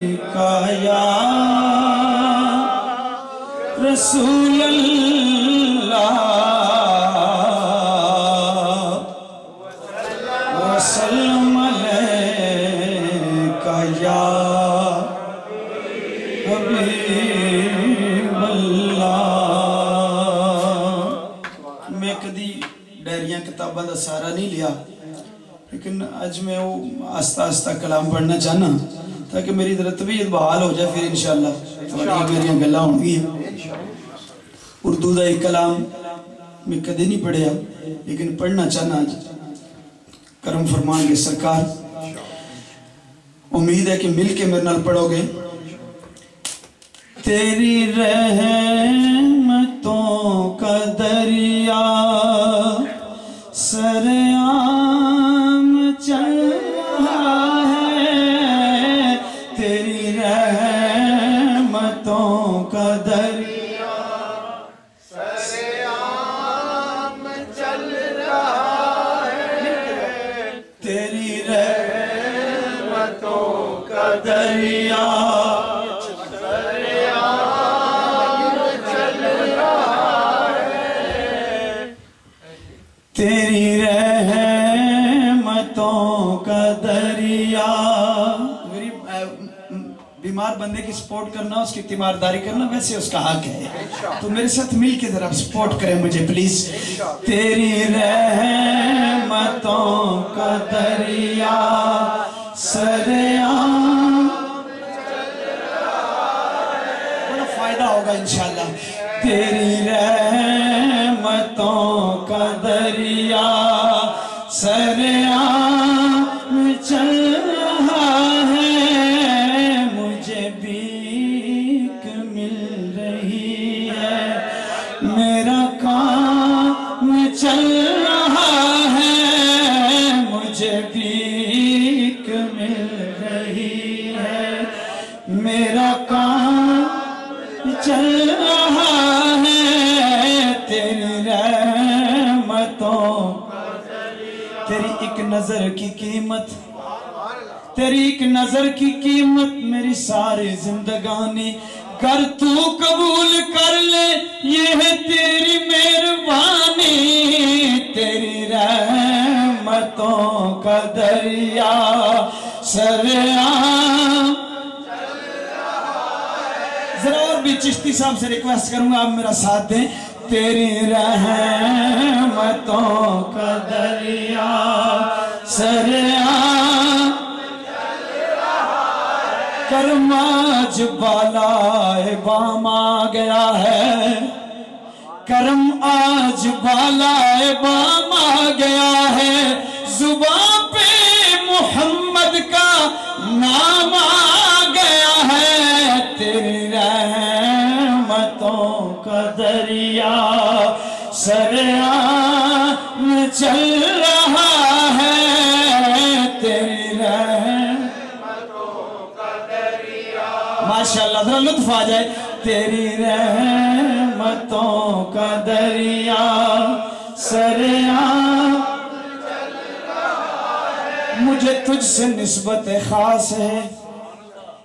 کا یا رسول اللہ وسلم علیکہ یا حبیب اللہ۔ میں کدی ڈائریاں کتاباں دا سارا نہیں لیا، لیکن آج میں وہ آستہ آستہ کلام پڑھنا چاہنا تاکہ میری طبیعت بحال ہو جائے، پھر انشاءاللہ میری گلاں ہوں گی۔ اردو دا ایک کلام میں کدی نہیں پڑھیا، لیکن پڑھنا چاہنا آج کرم فرمان کے سرکار۔ امید ہے کہ مل کے میرے نال پڑھو گے۔ تیری رحمتوں کا دریا سرعام چل رہا ہے، تیری رحمتوں کا دریا سرعام چل رہا ہے، تیری رحمتوں کا دریا تیری رحمتوں کا دریا۔ میری بیمار بندے کی سپورٹ کرنا، اس کی تیمارداری کرنا ویسے اس کا حق ہے، تو میرے ساتھ مل کے ذرا سپورٹ کریں مجھے پلیز۔ تیری رحمتوں کا دریا سرعام بڑا فائدہ ہوگا انشاءاللہ۔ تیری رحمتوں کا دریا سرعام چل رہا ہے، مجھے بھیک مل رہی ہے، میرا کام چل رہا ہے، مجھے بھیک مل رہی ہے، میرا کام چل رہا ہے، تیری رحمتوں تیری ایک نظر کی قیمت، تیری ایک نظر کی قیمت میری ساری زندگانی، گر تو قبول کر لے یہ ہے تیری مہربانی، تیری رحمتوں کا دریا سرعام۔ ذرا اور بھی چشتی صاحب سے ریکویسٹ کروں گا آپ میرا ساتھ دیں۔ تیری رحمتوں کا دریا سرعام کرم آج بالائے بام آ گیا ہے، کرم آج بالائے بام آ گیا ہے، زباں پہ محمد کا نام آ گیا ہے، تیری رحمتوں کا دریا سرعام چل رہا ہے، تیری رحمتوں کا دریا ماشاءاللہ ذرا لطف آ جائے۔ تیری رحمتوں کا دریا سرعام چل رہا ہے، مجھے تجھ سے نسبت خاص ہے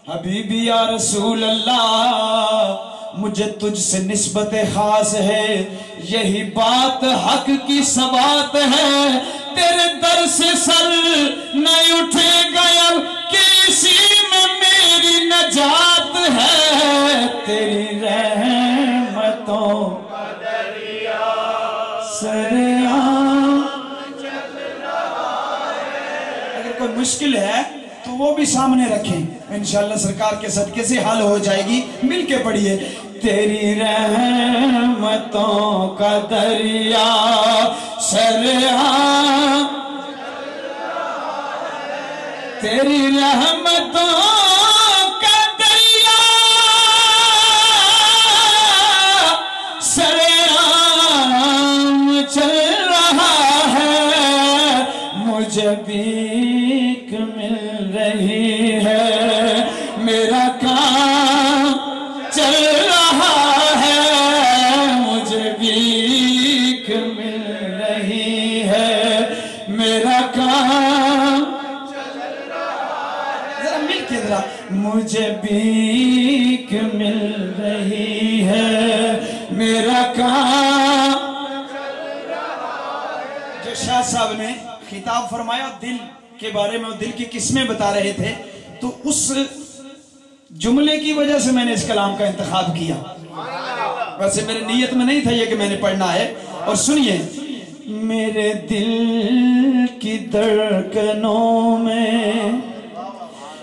حبیبی یا رسول اللہ، مجھے تجھ سے نسبت خاص ہے، یہی بات حق کی ثبات ہے، تیرے در سے سر نہ اٹھے گا کسی میں میری نجات ہے، تیری رحمتوں کا دریا سرعام چل رہا ہے۔ اگر کوئی مشکل ہے تو وہ بھی سامنے رکھیں، انشاءاللہ سرکار کے صدقے سے حل ہو جائے گی، مل کے پڑھیے۔ تیری رحمتوں کا دریا سرعام تیری رحمتوں کا دریا سرعام چل رہا ہے، مجھے بھیک مل رہی ہے، میرا کام چل رہا ہے، مجھے بھیک مل رہی ہے، میرا کام چل رہا ہے، ذرا مل کے ذرا مجھے بیک مل رہی ہے، میرا کام جو شاہ صاحب نے خطاب فرمایا دل کے بارے میں، دل کی قسمیں بتا رہے تھے، تو اس جملے کی وجہ سے میں نے اس کلام کا انتخاب کیا. ویسے میرے نیت میں نہیں تھا یہ کہ میں نے پڑھنا ہے. اور سنیے، میرے دل کی دھڑکنوں میں،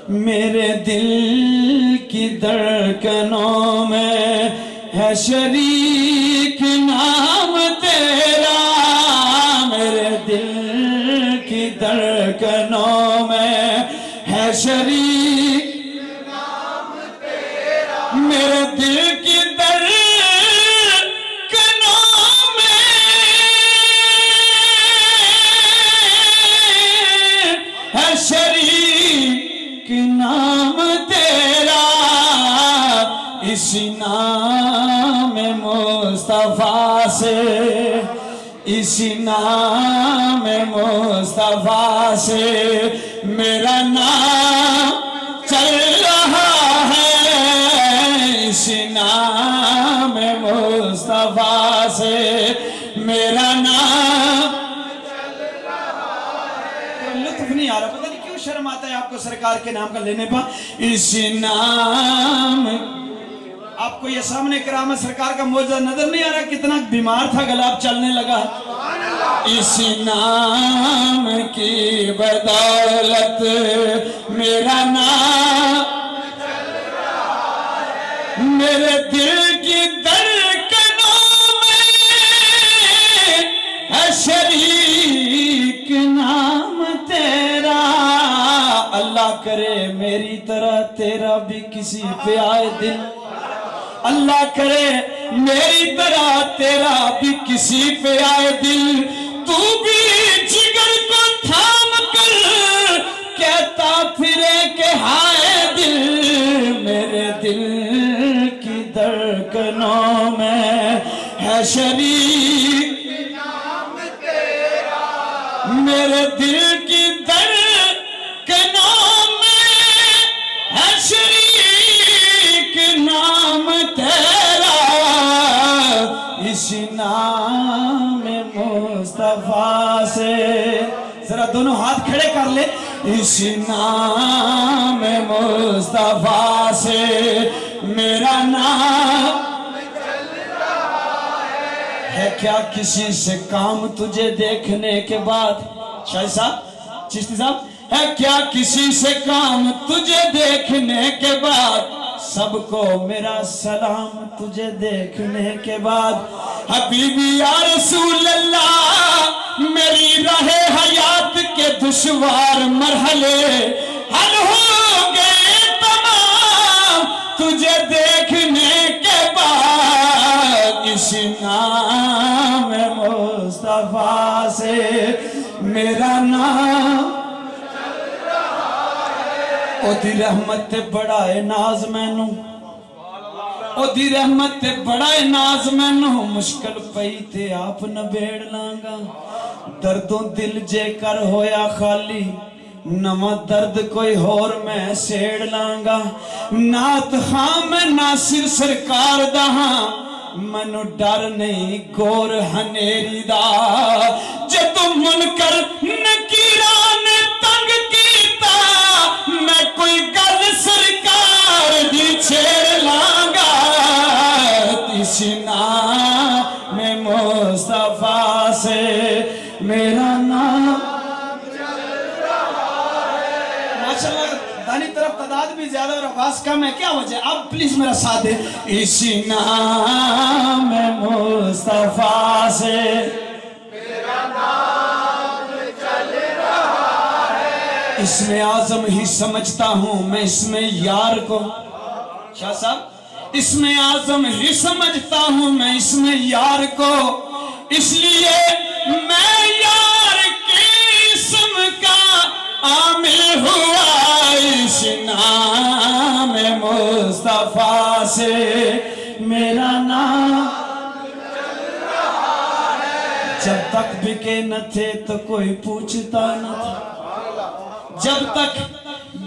میرے دل کی دھڑکنوں میں ہے شریک نام تیرا، میرے دل کی دھڑکنوں میں ہے شریک نام تیرا، میرے دل کی دھڑکنوں میں ہے شریک نام تیرا، اسی نام مصطفیٰ سے، اسی نام مصطفیٰ سے میرا نام چل رہا ہے، اسی نام مصطفیٰ سے میرا نام چل رہا ہے. لطف نہیں آ رہا، پتہ نہیں کیوں شرم آتا ہے آپ کو سرکار کے نام کا لینے پر. اسی نام، آپ کو یہ سامنے کرامت سرکار کا معجزہ نظر نہیں آ رہا؟ کتنا بیمار تھا، گلا اب چلنے لگا. اسی نام کی بدولت میرا نام چل رہا ہے، میرے دل کی دھڑکنوں میں ہے شریک نام تیرا. اللہ کرے میری طرح تیرا بھی کسی پہ آئے دل، اللہ کرے میری طرح تیرا بھی کسی پہ آئے دل، تو بھی جگر کو تھام کر کہتا پھرے کہ ہائے دل، میرے دل کی دھڑکنوں میں ہے شریک نام تیرا، میرے دل کی دھڑکنوں میں ہے شریک نام تیرا، اسی نام مصطفیٰ سے، ذرا دونوں ہاتھ کھڑے کر لے، اسی نام مصطفیٰ سے میرا نام چل رہا ہے. کیا کسی سے کام تجھے دیکھنے کے بعد، شاہد صاحب، چشتی صاحب، ہے کیا کسی سے کام تجھے دیکھنے کے بعد، سب کو میرا سلام تجھے دیکھنے کے بعد، حبیبی یا رسول اللہ میری راہ حیات کے دشوار مرحلے حل ہو گئے تمام تجھے دیکھنے کے بعد، اسی نام مصطفیٰ سے میرا نام او دی رحمت تے بڑا اے ناز مینوں، او دی رحمت تے بڑا اے ناز مینوں، مشکل پئی تے آپ نبیڑ لانگا، دردوں دل جے کر ہویا خالی، نواں درد کوئی ہور میں سیڑ لانگا. نات خام ناصر سرکار دہاں، منو ڈر نہیں گور ہنیری دا، جدو منکر نکیران تنگ کیتا، میں کوئی گل سرکار دی چھیڑ لانگا، اسی نام مصطفیٰ سے میرا نام چل رہا ہے. ماشاءاللہ دانی طرف تعداد بھی زیادہ اور آواز کم ہے، کیا وجہ؟ آپ پلیز میرا ساتھ دیں. اسی نام مصطفیٰ سے میرا نام چل رہا ہے. اس میں اعظم ہی سمجھتا ہوں میں اس میں یار کو، شاہ صاحب، اس میں اعظم ہی سمجھتا ہوں میں اس میں یار کو، اس لیے میں یار کے اسم کا عامل ہوا، اس نام مصطفیٰ سے میرا نام چل رہا ہے. جب تک بکے نہ تھے تو کوئی پوچھتا نہ تھا، جب تک